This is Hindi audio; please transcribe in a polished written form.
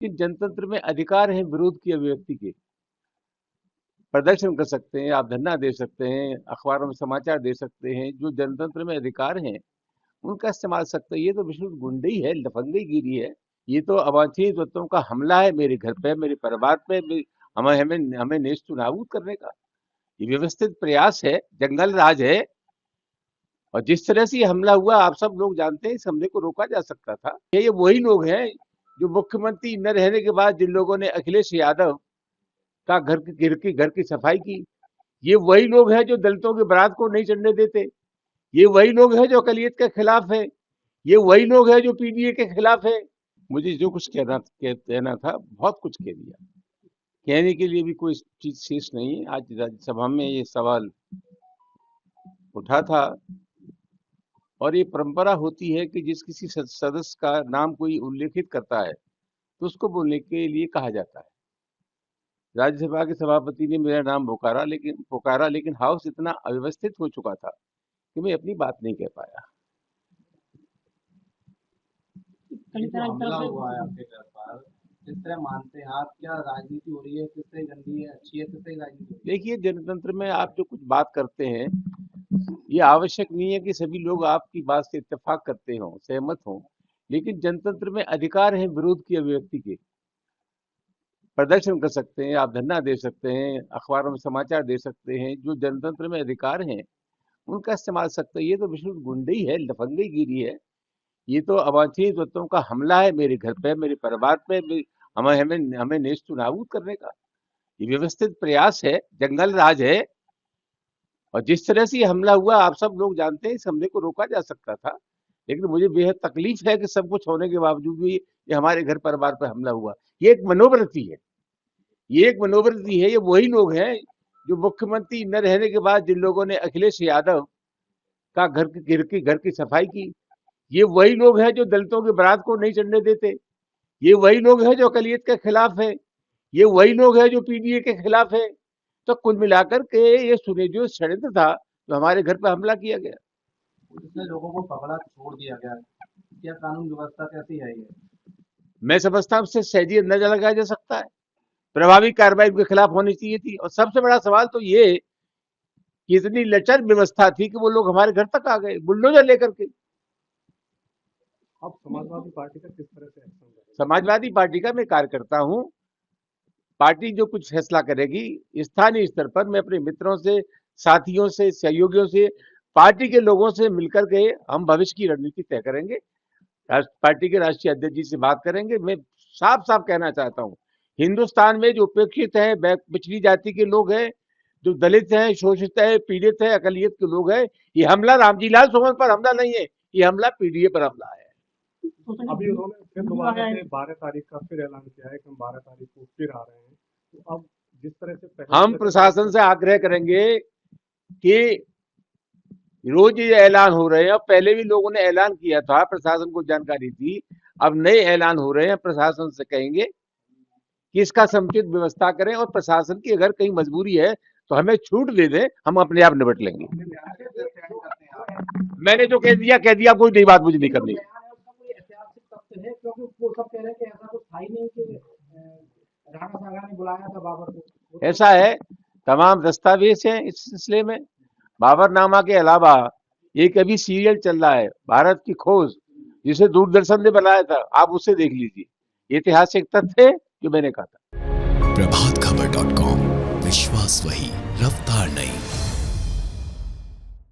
कि जनतंत्र में अधिकार है विरोध की अभिव्यक्ति के। प्रदर्शन कर सकते हैं, आप धरना दे सकते हैं, अखबारों में समाचार दे सकते हैं, जो जनतंत्र में अधिकार हैं उनका इस्तेमाल सकते हैं। ये तो विशुद्ध गुंडई है, लफंगईगिरी है। ये तो अवांछनीय तत्वों का हमला है मेरे घर पे, मेरे परिवार पे, हमें हमें हमें नेस्त नाबूद करने का। ये व्यवस्थित प्रयास है, जंगल राज है। और जिस तरह से ये हमला हुआ आप सब लोग जानते हैं, इस हमले को रोका जा सकता था। ये वही लोग हैं जो मुख्यमंत्री न रहने के बाद जिन लोगों ने अखिलेश यादव का घर की सफाई की। ये वही लोग हैं जो दलितों की बारात को नहीं चढ़ने देते। ये वही लोग हैं जो अकलियत के खिलाफ है। ये वही लोग हैं जो पीडीए के खिलाफ है। मुझे जो कुछ कहना था बहुत कुछ कह दिया। कहने के लिए भी कोई चीज शेष नहीं है। आज राज्यसभा में ये सवाल उठा था और ये परंपरा होती है कि जिस किसी सदस्य का नाम कोई उल्लेखित करता है तो उसको बोलने के लिए कहा जाता है। राज्यसभा के सभापति ने मेरा नाम पुकारा, लेकिन हाउस इतना अव्यवस्थित हो चुका था कि मैं अपनी बात नहीं कह पाया। जो हमला हुआ है आपके घर पर, किस तरह मानते हैं आप? क्या राजनीति हो रही है? किस तरह गंदी है, अच्छी है, किस तरह राजनीति हो रही है? देखिए, जनतंत्र में आप जो कुछ बात करते हैं, ये आवश्यक नहीं है कि सभी लोग आपकी बात से इत्तेफाक करते हों, सहमत हों, लेकिन जनतंत्र में अधिकार है विरोध की अभिव्यक्ति के। प्रदर्शन कर सकते हैं, आप धरना दे सकते हैं, अखबारों में समाचार दे सकते हैं, जो जनतंत्र में अधिकार हैं उनका इस्तेमाल सकते हैं। ये तो विशुद्ध गुंडई है, लफंगईगिरी है। ये तो अवांछनीय तत्वों का हमला है मेरे घर पे, मेरे परिवार पे, हमें हमें हमें नेस्त नाबूद करने का। ये व्यवस्थित प्रयास है, जंगल राज है। और जिस तरह से ये हमला हुआ आप सब लोग जानते हैं, इस हमले को रोका जा सकता था। लेकिन मुझे बेहद तकलीफ है कि सब कुछ होने के बावजूद भी ये हमारे घर परिवार पर हमला हुआ। ये एक मनोवृत्ति है, ये एक मनोवृत्ति है। ये वही लोग हैं जो मुख्यमंत्री न रहने के बाद जिन लोगों ने अखिलेश यादव का घर की सफाई की। ये वही लोग हैं जो दलितों की बारात को नहीं चढ़ने देते। ये वही लोग हैं जो अकलियत के खिलाफ है। ये वही लोग हैं जो पीडीए के खिलाफ है। तो कुल मिलाकर के ये सुनियोजित षड्यंत्र था जो हमारे घर पर हमला किया गया। पुलिस ने लोगों को पकड़ा, छोड़ दिया गया। क्या कानून व्यवस्था कैसी है ये? मैं समझता हूं उससे सहजियत न लगाया जा सकता है। प्रभावी कार्रवाई उनके खिलाफ होनी चाहिए थी। और सबसे बड़ा सवाल तो ये कि इतनी लचर व्यवस्था थी कि वो लोग हमारे घर तक आ गए बुलडोजर लेकर के। अब समाजवादी पार्टी का किस तरह से एक्शन है? समाजवादी पार्टी का मैं कार्यकर्ता हूं। पार्टी जो कुछ फैसला करेगी स्थानीय स्तर पर, मैं अपने मित्रों से, साथियों से, सहयोगियों से, पार्टी के लोगों से मिलकर के हम भविष्य की रणनीति तय करेंगे। पार्टी के राष्ट्रीय अध्यक्ष जी से बात करेंगे। मैं साफ साफ कहना चाहता हूं, हिंदुस्तान में जो उपेक्षित है, पिछड़ी जाति के लोग हैं, जो दलित हैं, शोषित है, पीड़ित है, अकलियत के लोग हैं, ये हमला रामजी लाल सोमन पर हमला नहीं है, ये हमला पीडीए पर हमला है। अभी उन्होंने फिर दोबारा से 12 तारीख का फिर ऐलान किया है कि हम 12 तारीख को फिर आ रहे हैं। तो अब जिस तरह से हम प्रशासन से आग्रह करेंगे कि रोज ये ऐलान हो रहे हैं। अब पहले भी लोगों ने ऐलान किया था, प्रशासन को जानकारी थी। अब नए ऐलान हो रहे हैं। प्रशासन से कहेंगे कि इसका समुचित व्यवस्था करें और प्रशासन की अगर कहीं मजबूरी है तो हमें छूट दे दें, हम अपने आप निपट लेंगे। मैंने जो कह दिया, कोई नई बात मुझे नहीं करनी। ऐसा है, तमाम दस्तावेज हैं इस सिलसिले में। बाबरनामा के अलावा एक अभी सीरियल चल रहा है, भारत की खोज, जिसे दूरदर्शन ने बनाया था, आप उसे देख लीजिए। ऐतिहासिक तथ्य है जो मैंने कहा था। प्रभातखबर.com, विश्वास वही, रफ्तार नहीं।